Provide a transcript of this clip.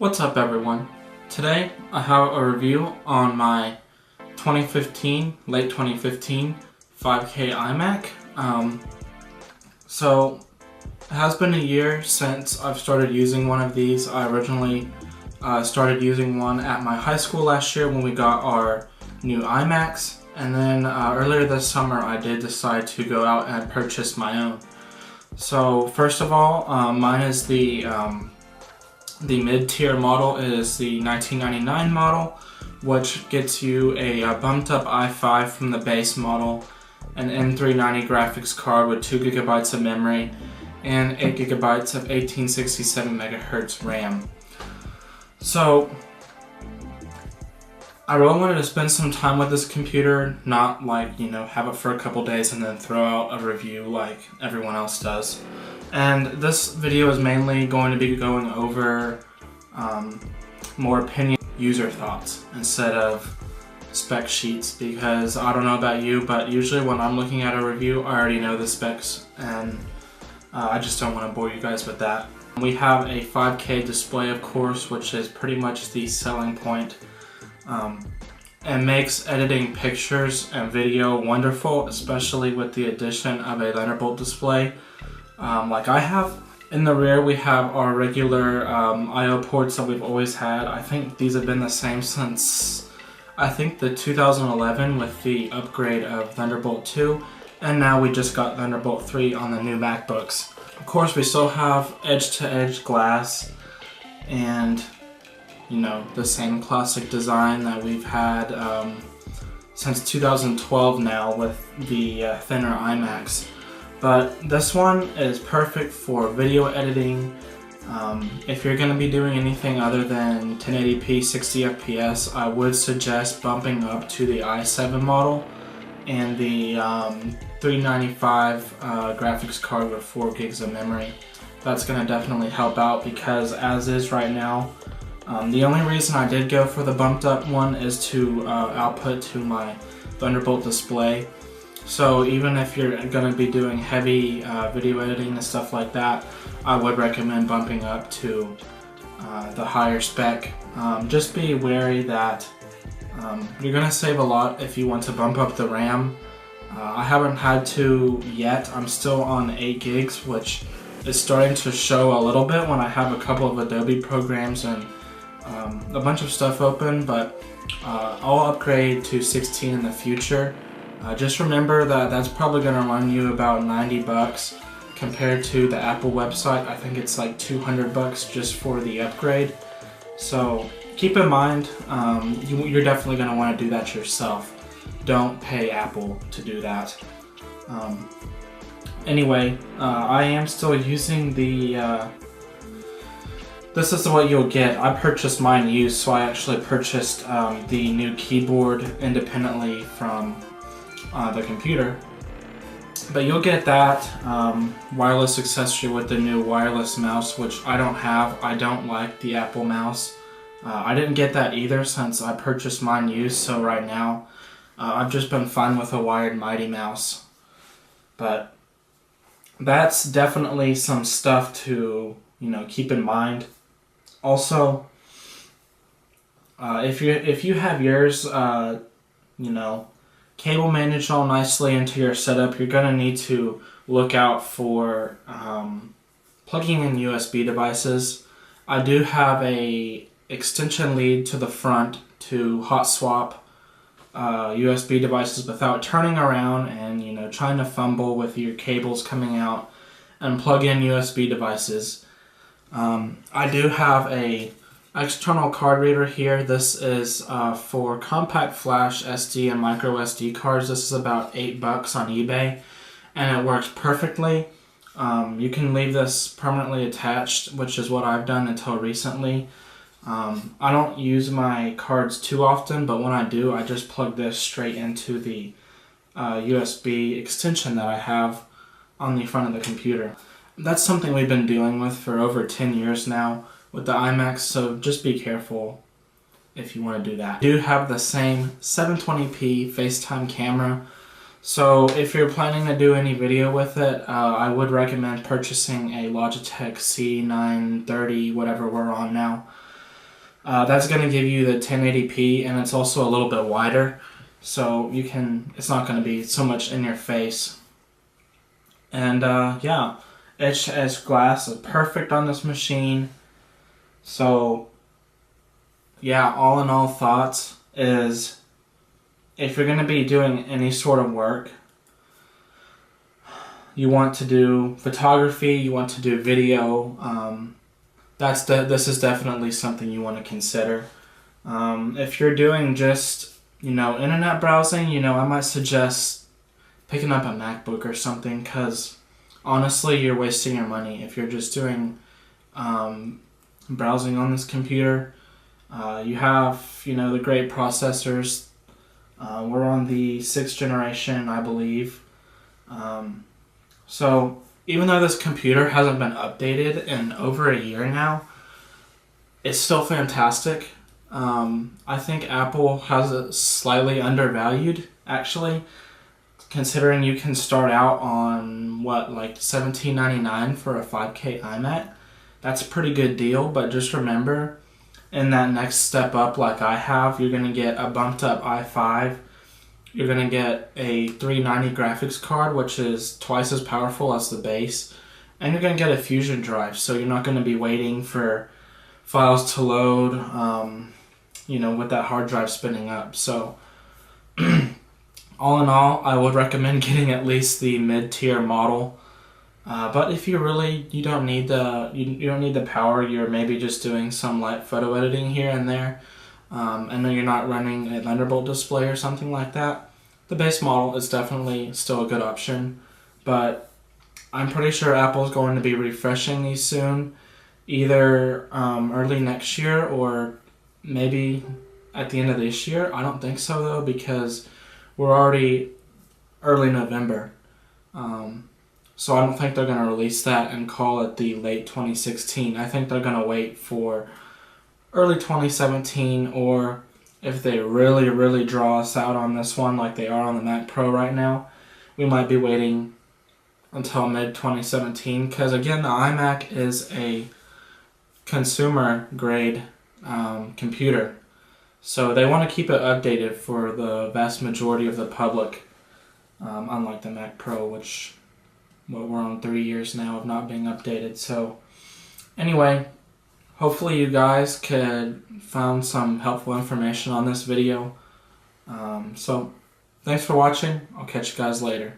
What's up everyone? Today I have a review on my late 2015 5K iMac. So it has been a year since I've started using one of these. I originally started using one at my high school last year when we got our new iMacs, and then earlier this summer I did decide to go out and purchase my own. So first of all, mine is the mid-tier model. Is the 1999 model, which gets you a bumped up i5 from the base model, an M390 graphics card with 2 GB of memory, and 8 GB of 1867 MHz RAM. So I really wanted to spend some time with this computer, not like, have it for a couple days and then throw out a review like everyone else does. And this video is mainly going to be going over more opinion, user thoughts instead of spec sheets, because I don't know about you, but usually when I'm looking at a review I already know the specs, and I just don't want to bore you guys with that. We have a 5K display, of course, which is pretty much the selling point. And makes editing pictures and video wonderful, especially with the addition of a Thunderbolt display. Like I have. In the rear we have our regular I/O ports that we've always had. I think these have been the same since I think the 2011 with the upgrade of Thunderbolt 2, and now we just got Thunderbolt 3 on the new MacBooks. Of course we still have edge-to-edge glass and the same classic design that we've had since 2012 now with the thinner iMacs. But this one is perfect for video editing. If you're going to be doing anything other than 1080p 60 FPS, I would suggest bumping up to the i7 model and the 395 graphics card with 4 gigs of memory. That's going to definitely help out, because as is right now, the only reason I did go for the bumped up one is to output to my Thunderbolt display. So even if you're going to be doing heavy video editing and stuff like that, I would recommend bumping up to the higher spec. Just be wary that you're going to save a lot if you want to bump up the RAM. I haven't had to yet. I'm still on 8 gigs, which is starting to show a little bit when I have a couple of Adobe programs and a bunch of stuff open, but I'll upgrade to 16 in the future. Just remember that that's probably going to run you about 90 bucks compared to the Apple website. I think it's like 200 bucks just for the upgrade. So keep in mind, you're definitely going to want to do that yourself. Don't pay Apple to do that. Anyway, I am still using the this is what you'll get. I purchased mine used, so I actually purchased the new keyboard independently from the computer. But you'll get that wireless accessory with the new wireless mouse, which I don't have. I don't like the Apple mouse. I didn't get that either since I purchased mine used, so right now I've just been fine with a wired Mighty Mouse. But that's definitely some stuff to keep in mind. Also, if you have yours cable managed all nicely into your setup, you're going to need to look out for plugging in USB devices. I do have a extension lead to the front to hot swap USB devices without turning around and trying to fumble with your cables coming out and plug in USB devices. I do have a external card reader here. This is for compact flash, SD, and micro SD cards. This is about 8 bucks on eBay, and it works perfectly. You can leave this permanently attached, which is what I've done until recently. I don't use my cards too often, but when I do, I just plug this straight into the USB extension that I have on the front of the computer. That's something we've been dealing with for over 10 years now with the iMac, so just be careful if you want to do that. I do have the same 720p Facetime camera, so if you're planning to do any video with it, I would recommend purchasing a Logitech C930, whatever we're on now. That's going to give you the 1080p, and it's also a little bit wider, so it's not going to be so much in your face. And yeah, edge-to-edge glass is perfect on this machine. So yeah, all in all thoughts is, if you're going to be doing any sort of work, you want to do photography, you want to do video, this is definitely something you want to consider. If you're doing just, internet browsing, I might suggest picking up a MacBook or something, because honestly, you're wasting your money. If you're just doing browsing on this computer, you have, the great processors. We're on the 6th generation, I believe. So even though this computer hasn't been updated in over a year now, it's still fantastic. I think Apple has it slightly undervalued, actually, considering you can start out on like $17.99 for a 5K iMac. That's a pretty good deal, but just remember, in that next step up, like I have, you're going to get a bumped up i5. You're going to get a 390 graphics card, which is twice as powerful as the base. And you're going to get a Fusion drive, so you're not going to be waiting for files to load, with that hard drive spinning up. So, all in all, I would recommend getting at least the mid-tier model. But if you don't need the power, you're maybe just doing some light photo editing here and there, and then you're not running a Thunderbolt display or something like that, the base model is definitely still a good option. But I'm pretty sure Apple's going to be refreshing these soon, either early next year or maybe at the end of this year. I don't think so though, because we're already early November. So I don't think they're going to release that and call it the late 2016. I think they're going to wait for early 2017, or if they really, really draw us out on this one like they are on the Mac Pro right now, we might be waiting until mid-2017, because again, the iMac is a consumer-grade computer. So they want to keep it updated for the vast majority of the public, unlike the Mac Pro, which we're on 3 years now of not being updated. So anyway, hopefully you guys could find some helpful information on this video. So thanks for watching. I'll catch you guys later.